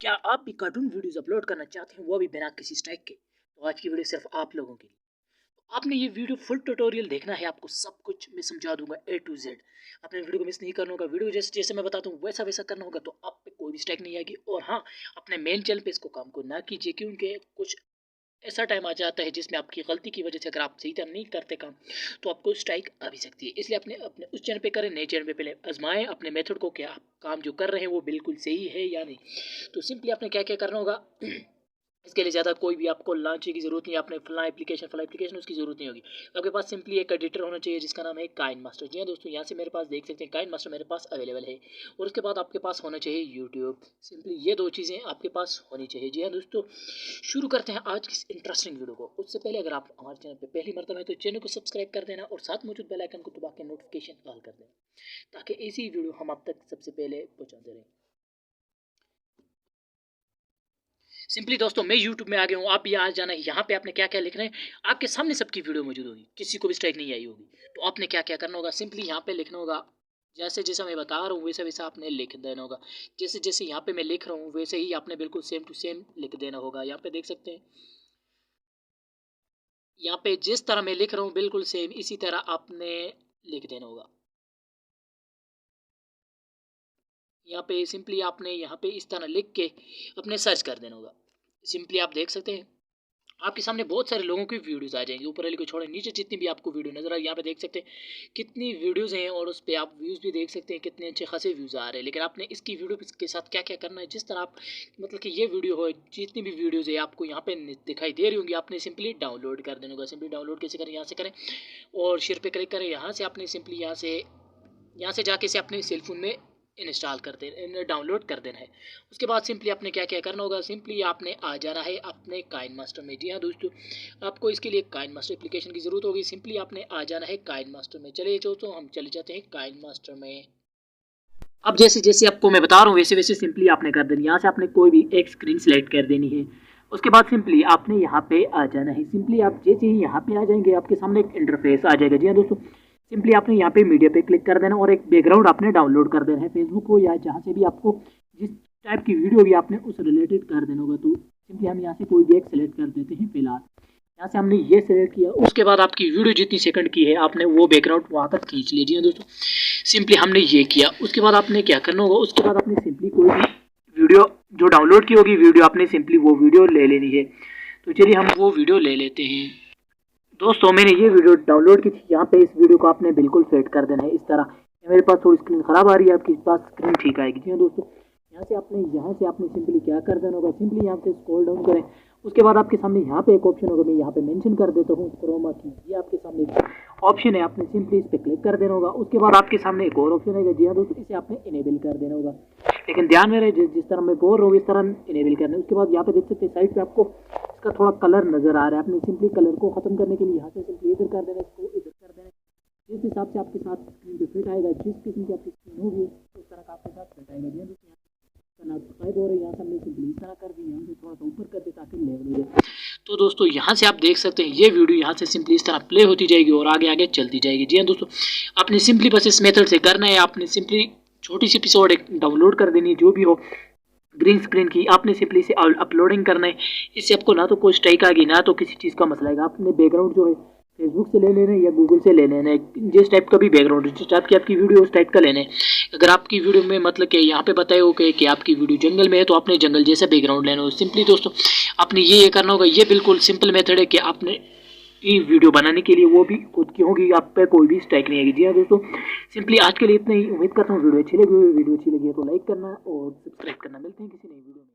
क्या आप भी कार्टून वीडियोस अपलोड करना चाहते हैं, वो भी बिना किसी स्ट्राइक के? तो आज की वीडियो सिर्फ आप लोगों के लिए। तो आपने ये वीडियो फुल ट्यूटोरियल देखना है, आपको सब कुछ मैं समझा दूंगा ए टू जेड। आपने वीडियो को मिस नहीं करना होगा, वीडियो जैसे जैसे मैं बताता हूँ वैसा वैसा करना होगा, तो आप पे कोई भी स्ट्राइक नहीं आएगी। और हाँ, अपने मेन चैनल पे इसको काम को ना कीजिए, क्योंकि कुछ ऐसा टाइम आ जाता है जिसमें आपकी गलती की वजह से अगर आप सही तरह नहीं करते काम, तो आपको स्ट्राइक आ भी सकती है। इसलिए अपने अपने उस चैनल पे करें, नए चैनल पे पहले आजमाएं अपने मेथड को, क्या आप काम जो कर रहे हैं वो बिल्कुल सही है या नहीं। तो सिंपली आपने क्या क्या करना होगा, इसके लिए ज़्यादा कोई भी आपको लॉन्च की ज़रूरत नहीं है, आपने फला एप्लीकेशन उसकी ज़रूरत नहीं होगी। तो आपके पास सिंपली एक एडिटर होना चाहिए जिसका नाम है काइन मास्टर। जी हाँ दोस्तों, यहाँ से मेरे पास देख सकते हैं काइन मास्टर मेरे पास अवेलेबल है। और उसके बाद आपके पास होना चाहिए यूट्यूब। सिंपली ये दो चीज़ें आपके पास होनी चाहिए। जी हाँ दोस्तों, शुरू करते हैं आज की इंटरेस्टिंग वीडियो को। उससे पहले अगर आप हमारे चैनल पर पहली मरतबा है तो चैनल को सब्सक्राइब कर देना और साथ मौजूद बेल आइकन को दबा के नोटिफिकेशन ऑल कर देना, ताकि ऐसी वीडियो हम आप तक सबसे पहले पहुँचाते रहें। सिंपली दोस्तों, मैं यूट्यूब में आ गया हूँ, आप भी आ जाना है। यहाँ पे आपने क्या क्या लिखना है, आपके सामने सबकी वीडियो मौजूद होगी, किसी को भी स्ट्राइक नहीं आई होगी। तो आपने क्या क्या करना होगा, सिंपली यहाँ पे लिखना होगा जैसे जैसा मैं बता रहा हूँ वैसा वैसा आपने लिख देना होगा। जैसे जैसे यहाँ पे मैं लिख रहा हूँ वैसे ही आपने बिल्कुल सेम टू सेम लिख देना होगा। यहाँ पे देख सकते हैं, यहाँ पे जिस तरह मैं लिख रहा हूँ बिल्कुल सेम इसी तरह आपने लिख देना होगा। यहाँ पे सिंपली आपने यहाँ पे इस तरह लिख के अपने सर्च कर देना होगा। सिंपली आप देख सकते हैं आपके सामने बहुत सारे लोगों की वीडियोस आ जाएंगी, ऊपर वाली को छोड़े नीचे जितनी भी आपको वीडियो नजर आ रही है, यहाँ पे देख सकते हैं कितनी वीडियोस हैं और उस पर आप व्यूज़ भी देख सकते हैं कितने अच्छे खासे व्यूज़ आ रहे हैं। लेकिन आपने इसकी वीडियो के साथ क्या क्या करना है, जिस तरह आप मतलब कि ये वीडियो हो, जितनी भी वीडियोज़ है आपको यहाँ पे दिखाई दे रही होंगी, आपने सिंपली डाउनलोड कर देना होगा। सिंपली डाउनलोड कैसे करें, यहाँ से करें और शेयर पे क्लिक करें। यहाँ से आपने सिंपली यहाँ से जाके से अपने सेल फोन में इंस्टॉल कर देना, डाउनलोड कर देना है। उसके बाद सिंपली आपने क्या क्या करना होगा, सिंपली आपने आ जाना है अपने काइन मास्टर में। जी हाँ दोस्तों, आपको इसके लिए काइन मास्टर एप्लीकेशन की ज़रूरत होगी। सिंपली आपने आ जाना है काइन मास्टर में। चलिए दोस्तों, हम चले जाते हैं काइन मास्टर में। अब जैसे जैसे आपको मैं बता रहा हूँ वैसे वैसे सिंपली आपने कर देनी। यहाँ से आपने कोई भी एक स्क्रीन सेलेक्ट कर देनी है। उसके बाद सिंपली आपने यहाँ पे आ जाना है। सिंपली आप जैसे ही यहाँ पे आ जाएंगे आपके सामने एक इंटरफेस आ जाएगा। जी हाँ दोस्तों, सिंपली आपने यहाँ पे मीडिया पे क्लिक कर देना और एक बैकग्राउंड आपने डाउनलोड कर देना है, फेसबुक को या जहाँ से भी आपको जिस टाइप की वीडियो भी आपने उस रिलेटेड कर देना होगा। तो सिंपली हम यहाँ से कोई भी एक सेलेक्ट कर देते हैं फिलहाल। यहाँ से हमने ये सेलेक्ट किया। उसके बाद आपकी वीडियो जितनी सेकंड की है आपने वो बैकग्राउंड वहाँ तक खींच लीजिए दोस्तों। सिंपली हमने ये किया। उसके बाद आपने क्या करना होगा, उसके बाद आपने सिंपली कोई भी वीडियो जो डाउनलोड की होगी वीडियो, आपने सिंपली वो वीडियो ले लेनी है। तो चलिए हम वो वीडियो ले लेते हैं। दोस्तों, मैंने ये वीडियो डाउनलोड की थी। यहाँ पे इस वीडियो को आपने बिल्कुल सेट कर देना है इस तरह। मेरे पास थोड़ी स्क्रीन खराब आ रही है, आपके पास स्क्रीन ठीक आएगी। जी हाँ दोस्तों, यहाँ से आपने सिंपली क्या कर देना होगा, सिंपली यहाँ पे स्क्रॉल डाउन करें। उसके बाद आपके सामने यहाँ पे एक ऑप्शन होगा, मैं यहाँ पे मेंशन कर देता हूँ क्रोमा की। ये आपके सामने ऑप्शन है, आपने सिंपली इस पर क्लिक कर देना होगा। उसके बाद आपके सामने एक और ऑप्शन है। जी हाँ दोस्तों, इसे आपने इनेबल कर देना होगा। लेकिन ध्यान में रहे, जिस तरह मैं बोल रहा हूँ इस तरह इनेबल करना है। उसके बाद यहाँ पे देख सकते हैं साइड पे आपको इसका थोड़ा कलर नजर आ रहा है। आपने सिंपली कलर को खत्म करने के लिए यहाँ से सिंपली इधर कर देना, इसको इधर कर देना। जिस हिसाब से आपके साथ स्क्रीन पे फिट आएगा, जिस किस्म की आपकी स्क्रीन होगी उस तरह का आपके साथ फिट आएगा। जी हाँ दोस्तों, हो रही है, यहाँ से हमने सिंपली इस तरह कर दी, यहाँ से थोड़ा सा ऊपर कर दे ताकि लेवल हो जाए। तो दोस्तों, यहाँ से आप देख सकते हैं ये वीडियो यहाँ से सिंपली इस तरह प्ले होती जाएगी और आगे आगे चलती जाएगी। जी हाँ दोस्तों, आपने सिंपली बस इस मेथड से करना है। आपने सिंपली छोटी सी एपिसोड एक डाउनलोड कर देनी है, जो भी हो ग्रीन स्क्रीन की। आपने सिंपली से अपलोडिंग करना है। इससे आपको ना तो कोई स्ट्राइक आएगी ना तो किसी चीज़ का मसला आएगा। आपने बैकग्राउंड जो है फेसबुक से ले लेना है या गूगल से ले लेना है, जिस टाइप का भी बैकग्राउंड जिस टाइप की आपकी वीडियो उस टाइप का लेना है। अगर आपकी वीडियो में मतलब कि यहाँ पे बताए हो कि आपकी वीडियो जंगल में है तो आपने जंगल जैसा बैकग्राउंड लेना हो। सिंपली दोस्तों, आपने ये करना होगा। ये बिल्कुल सिंपल मेथड है कि आपने ये वीडियो बनाने के लिए वो भी खुद की होगी, आप पे कोई भी स्ट्राइक नहीं आएगी। जी हाँ दोस्तों, सिंपली आज के लिए इतना ही। उम्मीद करता हूँ वीडियो अच्छी लगी है तो लाइक करना और सब्सक्राइब करना। मिलते हैं किसी नई वीडियो में।